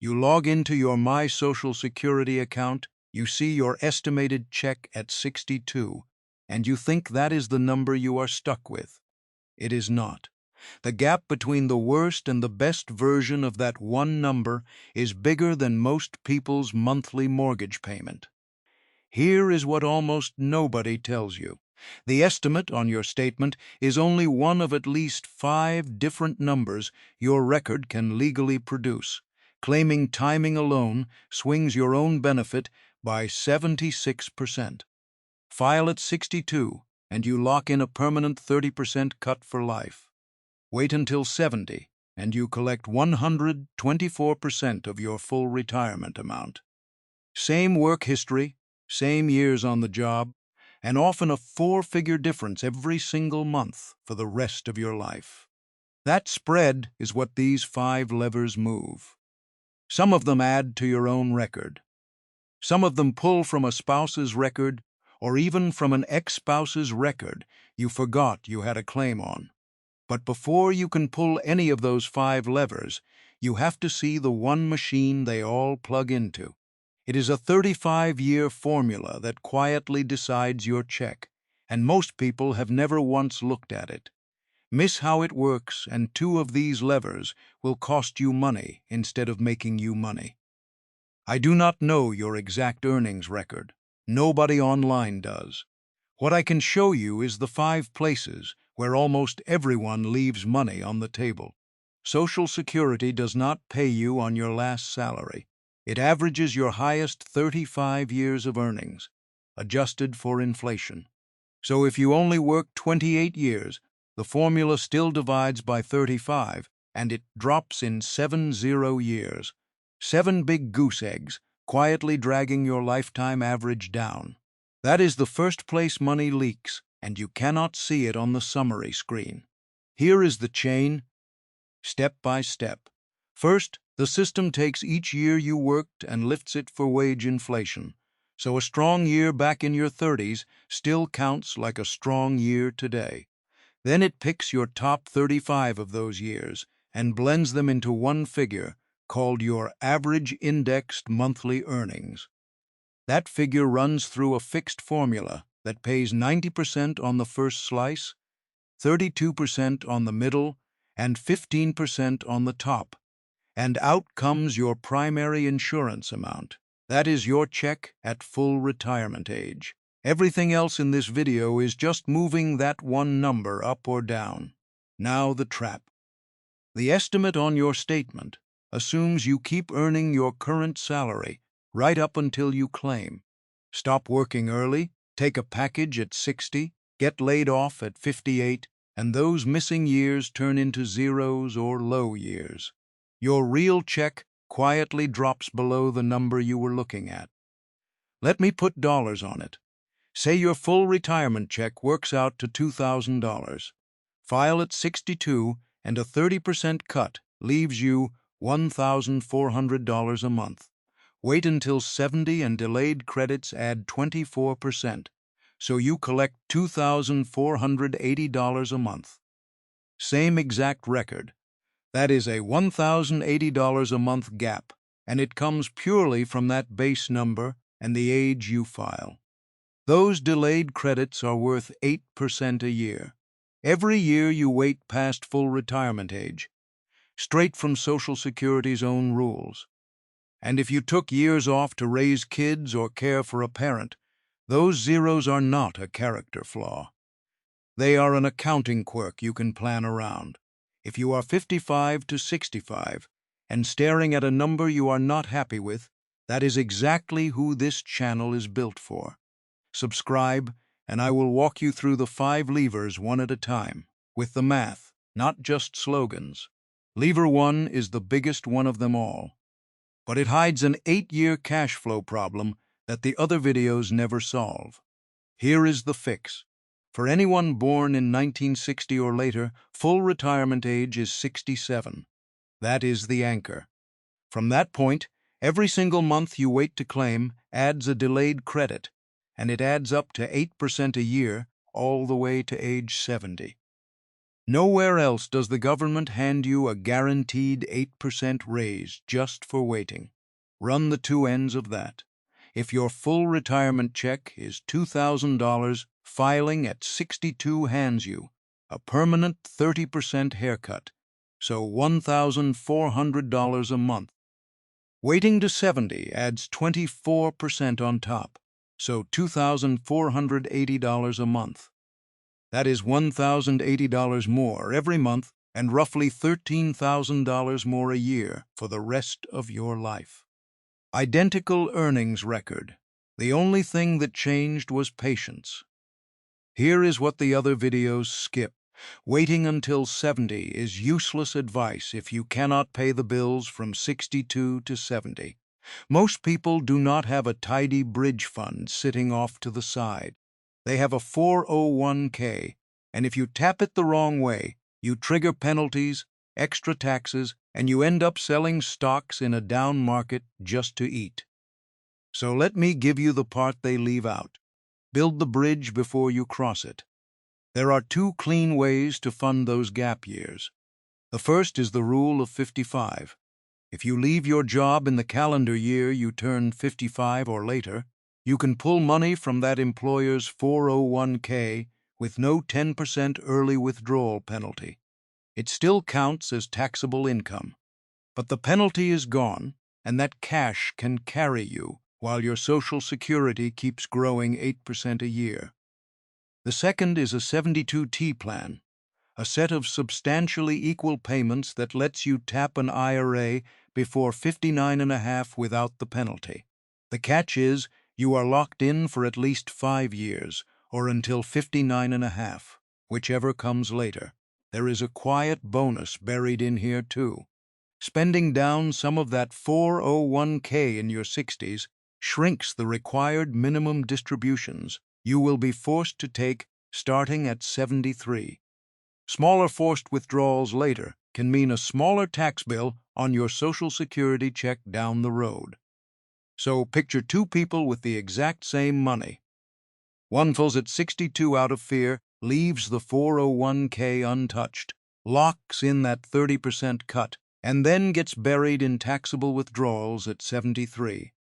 You log into your My Social Security account, you see your estimated check at 62, and you think that is the number you are stuck with. It is not. The gap between the worst and the best version of that one number is bigger than most people's monthly mortgage payment. Here is what almost nobody tells you. The estimate on your statement is only one of at least 5 different numbers your record can legally produce. Claiming timing alone swings your own benefit by 76%. File at 62, and you lock in a permanent 30% cut for life. Wait until 70, and you collect 124% of your full retirement amount. Same work history, same years on the job, and often a 4-figure difference every single month for the rest of your life. That spread is what these 5 levers move. Some of them add to your own record. Some of them pull from a spouse's record, or even from an ex-spouse's record you forgot you had a claim on. But before you can pull any of those 5 levers, you have to see the one machine they all plug into. It is a 35-year formula that quietly decides your check, and most people have never once looked at it. Miss how it works, and 2 of these levers will cost you money instead of making you money. I do not know your exact earnings record. Nobody online does. What I can show you is the 5 places where almost everyone leaves money on the table. Social Security does not pay you on your last salary. It averages your highest 35 years of earnings, adjusted for inflation. So if you only work 28 years, the formula still divides by 35, and it drops in 70 years. 7 big goose eggs, quietly dragging your lifetime average down. That is the first place money leaks, and you cannot see it on the summary screen. Here is the chain, step by step. First, the system takes each year you worked and lifts it for wage inflation. So a strong year back in your 30s still counts like a strong year today. Then it picks your top 35 of those years and blends them into one figure called your average indexed monthly earnings. That figure runs through a fixed formula that pays 90% on the first slice, 32% on the middle, and 15% on the top. And out comes your primary insurance amount. That is your check at full retirement age. Everything else in this video is just moving that one number up or down. Now the trap. The estimate on your statement assumes you keep earning your current salary right up until you claim. Stop working early, take a package at 60, get laid off at 58, and those missing years turn into zeros or low years. Your real check quietly drops below the number you were looking at. Let me put dollars on it. Say your full retirement check works out to $2,000. File at 62, and a 30% cut leaves you $1,400 a month. Wait until 70 and delayed credits add 24%, so you collect $2,480 a month. Same exact record. That is a $1,080 a month gap, and it comes purely from that base number and the age you file. Those delayed credits are worth 8% a year. Every year you wait past full retirement age, straight from Social Security's own rules. And if you took years off to raise kids or care for a parent, those zeros are not a character flaw. They are an accounting quirk you can plan around. If you are 55 to 65 and staring at a number you are not happy with, that is exactly who this channel is built for. Subscribe, and I will walk you through the 5 levers one at a time, with the math, not just slogans. Lever 1 is the biggest one of them all, but it hides an 8-year cash flow problem that the other videos never solve. Here is the fix. For anyone born in 1960 or later, full retirement age is 67. That is the anchor. From that point, every single month you wait to claim adds a delayed credit, and it adds up to 8% a year all the way to age 70. Nowhere else does the government hand you a guaranteed 8% raise just for waiting. Run the two ends of that. If your full retirement check is $2,000, filing at 62 hands you a permanent 30% haircut, so $1,400 a month. Waiting to 70 adds 24% on top, so $2,480 a month. That is $1,080 more every month and roughly $13,000 more a year for the rest of your life. Identical earnings record. The only thing that changed was patience. Here is what the other videos skip. Waiting until 70 is useless advice if you cannot pay the bills from 62 to 70. Most people do not have a tidy bridge fund sitting off to the side. They have a 401k, and if you tap it the wrong way, you trigger penalties, extra taxes, and you end up selling stocks in a down market just to eat. So let me give you the part they leave out. Build the bridge before you cross it. There are two clean ways to fund those gap years. The first is the rule of 55. If you leave your job in the calendar year you turn 55 or later, you can pull money from that employer's 401k with no 10% early withdrawal penalty. It still counts as taxable income, but the penalty is gone, and that cash can carry you while your Social Security keeps growing 8% a year. The second is a 72T plan, a set of substantially equal payments that lets you tap an IRA before 59.5 without the penalty. The catch is you are locked in for at least 5 years, or until 59.5, whichever comes later. There is a quiet bonus buried in here too. Spending down some of that 401k in your 60s shrinks the required minimum distributions you will be forced to take starting at 73. Smaller forced withdrawals later can mean a smaller tax bill on your Social Security check down the road. So picture two people with the exact same money. One pulls at 62 out of fear, leaves the 401k untouched, locks in that 30% cut, and then gets buried in taxable withdrawals at 73.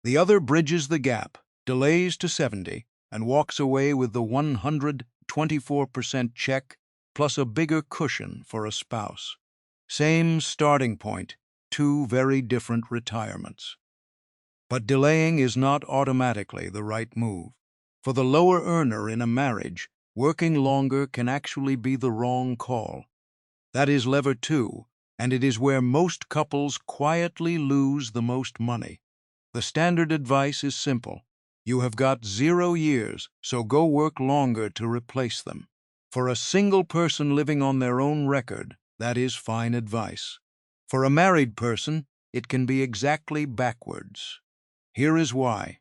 The other bridges the gap, delays to 70, and walks away with the 124% check plus a bigger cushion for a spouse. Same starting point, two very different retirements. But delaying is not automatically the right move. For the lower earner in a marriage, working longer can actually be the wrong call. That is lever 2, and it is where most couples quietly lose the most money. The standard advice is simple. You have got 0 years, so go work longer to replace them. For a single person living on their own record, that is fine advice. For a married person, it can be exactly backwards. Here is why.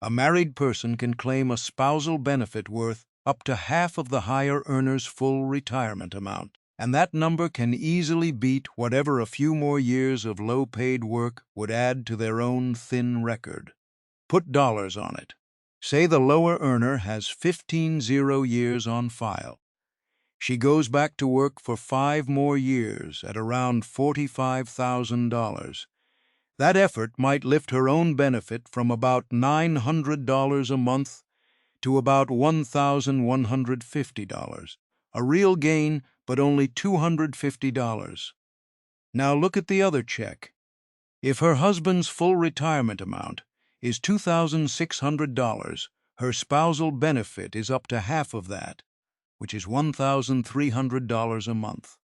A married person can claim a spousal benefit worth up to half of the higher earner's full retirement amount, and that number can easily beat whatever a few more years of low-paid work would add to their own thin record. Put dollars on it. Say the lower earner has 15 0 years on file. She goes back to work for 5 more years at around $45,000. That effort might lift her own benefit from about $900 a month to about $1,150, a real gain, but only $250. Now look at the other check. If her husband's full retirement amount is $2,600, her spousal benefit is up to half of that, which is $1,300 a month.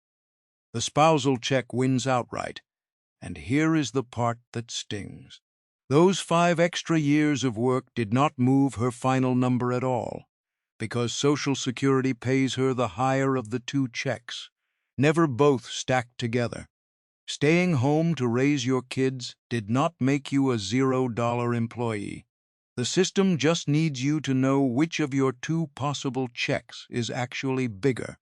The spousal check wins outright, and here is the part that stings. Those 5 extra years of work did not move her final number at all, because Social Security pays her the higher of the 2 checks, never both stacked together. Staying home to raise your kids did not make you a $0 employee. The system just needs you to know which of your 2 possible checks is actually bigger.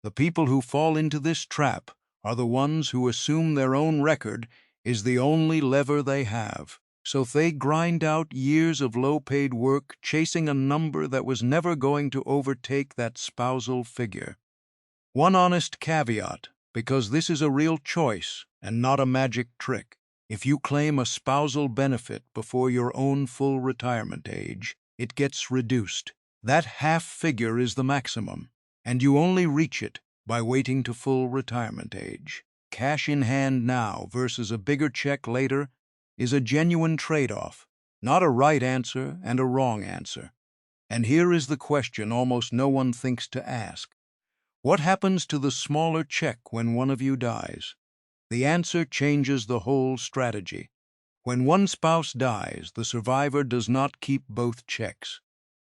The people who fall into this trap are the ones who assume their own record is the only lever they have. So they grind out years of low-paid work chasing a number that was never going to overtake that spousal figure. One honest caveat, because this is a real choice and not a magic trick. If you claim a spousal benefit before your own full retirement age, it gets reduced. That half figure is the maximum, and you only reach it by waiting to full retirement age. Cash in hand now versus a bigger check later is a genuine trade-off, not a right answer and a wrong answer. And here is the question almost no one thinks to ask. What happens to the smaller check when one of you dies? The answer changes the whole strategy. When one spouse dies, the survivor does not keep both checks.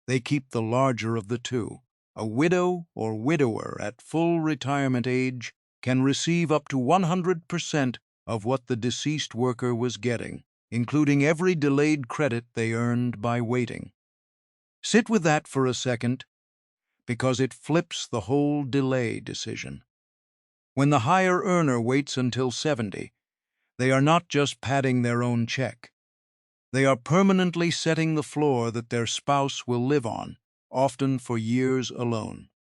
They keep the larger of the two. A widow or widower at full retirement age can receive up to 100% of what the deceased worker was getting, including every delayed credit they earned by waiting. Sit with that for a second, because it flips the whole delay decision. When the higher earner waits until 70, they are not just padding their own check. They are permanently setting the floor that their spouse will live on, often for years alone.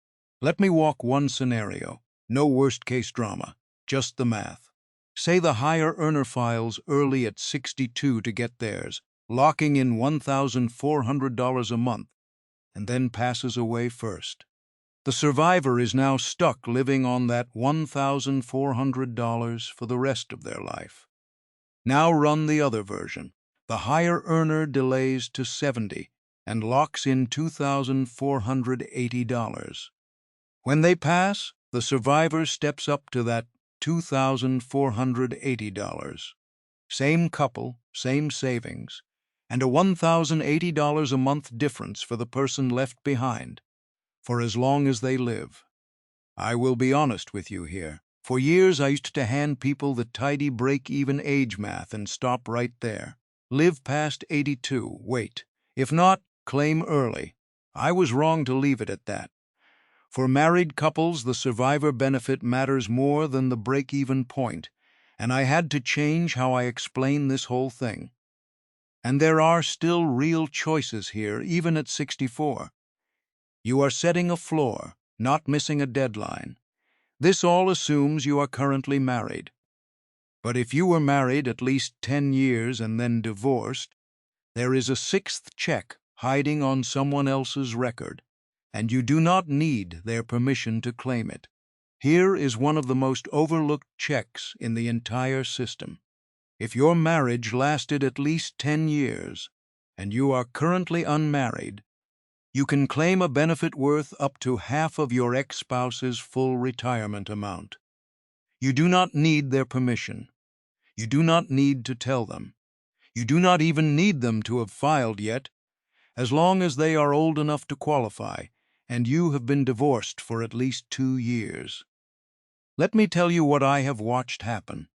Let me walk one scenario. No worst-case drama, just the math. Say the higher earner files early at 62 to get theirs, locking in $1,400 a month, and then passes away first. The survivor is now stuck living on that $1,400 for the rest of their life. Now run the other version. The higher earner delays to 70 and locks in $2,480. When they pass, the survivor steps up to that $2,480. Same couple, same savings, and a $1,080 a month difference for the person left behind, for as long as they live. I will be honest with you here. For years I used to hand people the tidy break-even age math and stop right there. Live past 82, wait. If not, claim early. I was wrong to leave it at that. For married couples, the survivor benefit matters more than the break-even point, and I had to change how I explain this whole thing. And there are still real choices here, even at 64. You are setting a floor, not missing a deadline. This all assumes you are currently married. But if you were married at least 10 years and then divorced, there is a sixth check hiding on someone else's record, and you do not need their permission to claim it. Here is one of the most overlooked checks in the entire system. If your marriage lasted at least 10 years, and you are currently unmarried, you can claim a benefit worth up to half of your ex-spouse's full retirement amount. You do not need their permission. You do not need to tell them. You do not even need them to have filed yet, as long as they are old enough to qualify, and you have been divorced for at least 2 years. Let me tell you what I have watched happen.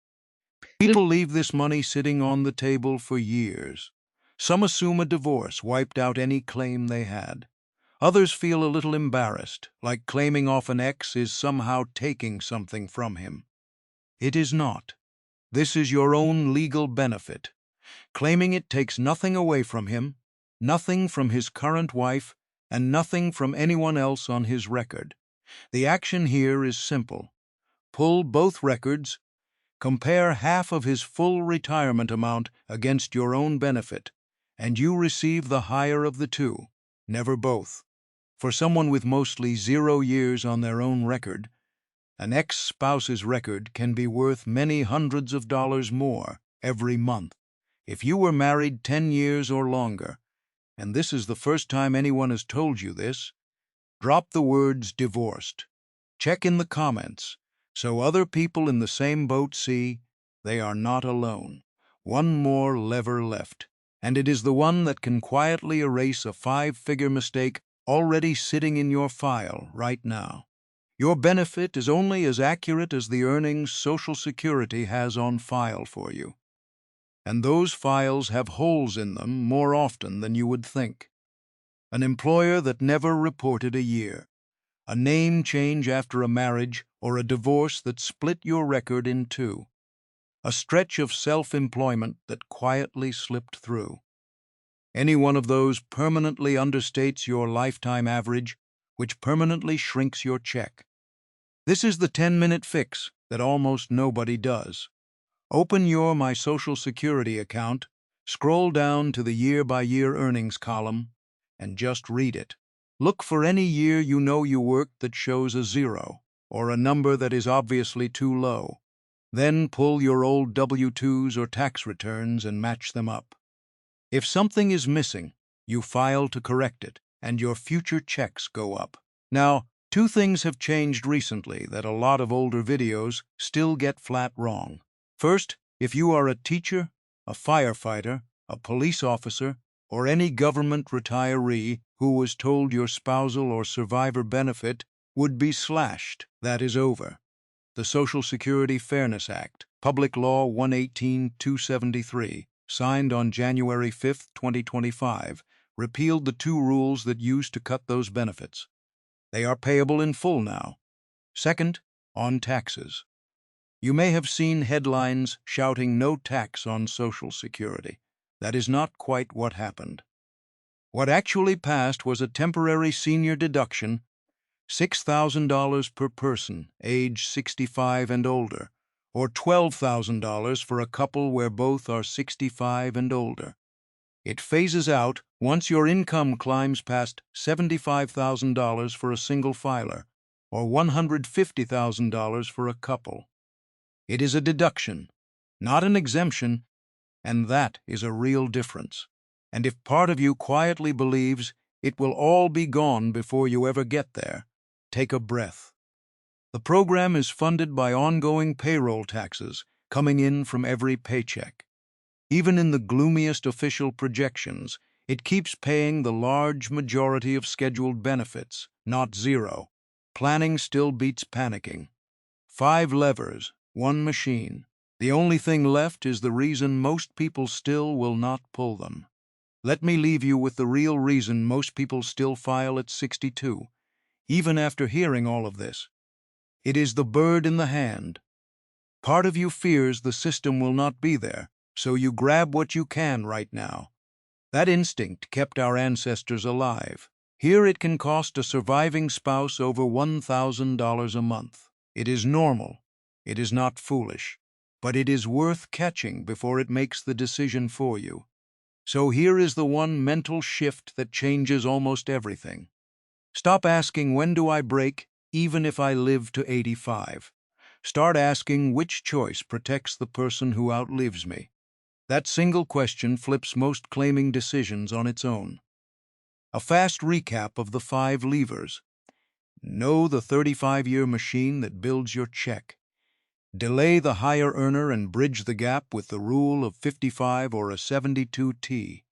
People leave this money sitting on the table for years. Some assume a divorce wiped out any claim they had. Others feel a little embarrassed, like claiming off an ex is somehow taking something from him. It is not. This is your own legal benefit. Claiming it takes nothing away from him, nothing from his current wife, and nothing from anyone else on his record. The action here is simple. Pull both records, compare half of his full retirement amount against your own benefit, and you receive the higher of the two, never both. For someone with mostly 0 years on their own record, an ex-spouse's record can be worth many hundreds of dollars more every month. If you were married 10 years or longer, and this is the first time anyone has told you this, drop the words divorced. Check in the comments so other people in the same boat see they are not alone. One more lever left, and it is the one that can quietly erase a 5-figure mistake already sitting in your file right now. Your benefit is only as accurate as the earnings Social Security has on file for you. And those files have holes in them more often than you would think. An employer that never reported a year, a name change after a marriage, or a divorce that split your record in two, a stretch of self-employment that quietly slipped through. Any one of those permanently understates your lifetime average, which permanently shrinks your check. This is the 10-minute fix that almost nobody does. Open your My Social Security account, scroll down to the year-by-year earnings column, and just read it. Look for any year you know you worked that shows a zero, or a number that is obviously too low. Then pull your old W-2s or tax returns and match them up. If something is missing, you file to correct it, and your future checks go up. Now, two things have changed recently that a lot of older videos still get flat wrong. First, if you are a teacher, a firefighter, a police officer, or any government retiree who was told your spousal or survivor benefit would be slashed, that is over. The Social Security Fairness Act, Public Law 118-273, signed on January 5, 2025, repealed the two rules that used to cut those benefits. They are payable in full now. Second, on taxes. You may have seen headlines shouting no tax on Social Security. That is not quite what happened. What actually passed was a temporary senior deduction, $6,000 per person, age 65 and older, or $12,000 for a couple where both are 65 and older. It phases out once your income climbs past $75,000 for a single filer, or $150,000 for a couple. It is a deduction, not an exemption, and that is a real difference. And if part of you quietly believes it will all be gone before you ever get there, take a breath. The program is funded by ongoing payroll taxes coming in from every paycheck. Even in the gloomiest official projections, it keeps paying the large majority of scheduled benefits, not zero. Planning still beats panicking. 5 levers, 1 machine. The only thing left is the reason most people still will not pull them. Let me leave you with the real reason most people still file at 62, even after hearing all of this. It is the bird in the hand. Part of you fears the system will not be there, so you grab what you can right now. That instinct kept our ancestors alive. Here it can cost a surviving spouse over $1,000 a month. It is normal. It is not foolish. But it is worth catching before it makes the decision for you. So here is the one mental shift that changes almost everything. Stop asking, when do I break, even if I live to 85? Start asking, which choice protects the person who outlives me? That single question flips most claiming decisions on its own. A fast recap of the 5 levers. Know the 35-year machine that builds your check. Delay the higher earner and bridge the gap with the rule of 55 or a 72T.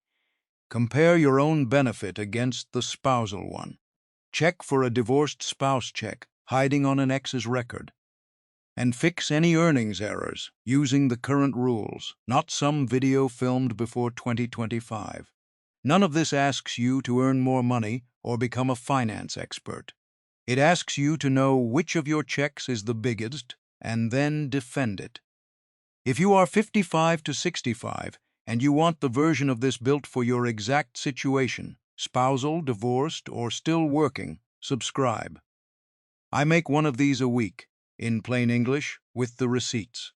Compare your own benefit against the spousal one. Check for a divorced spouse check hiding on an ex's record. And fix any earnings errors using the current rules, not some video filmed before 2025. None of this asks you to earn more money or become a finance expert. It asks you to know which of your checks is the biggest and then defend it. If you are 55 to 65 and you want the version of this built for your exact situation, spousal, divorced, or still working, subscribe. I make one of these a week, in plain English, with the receipts.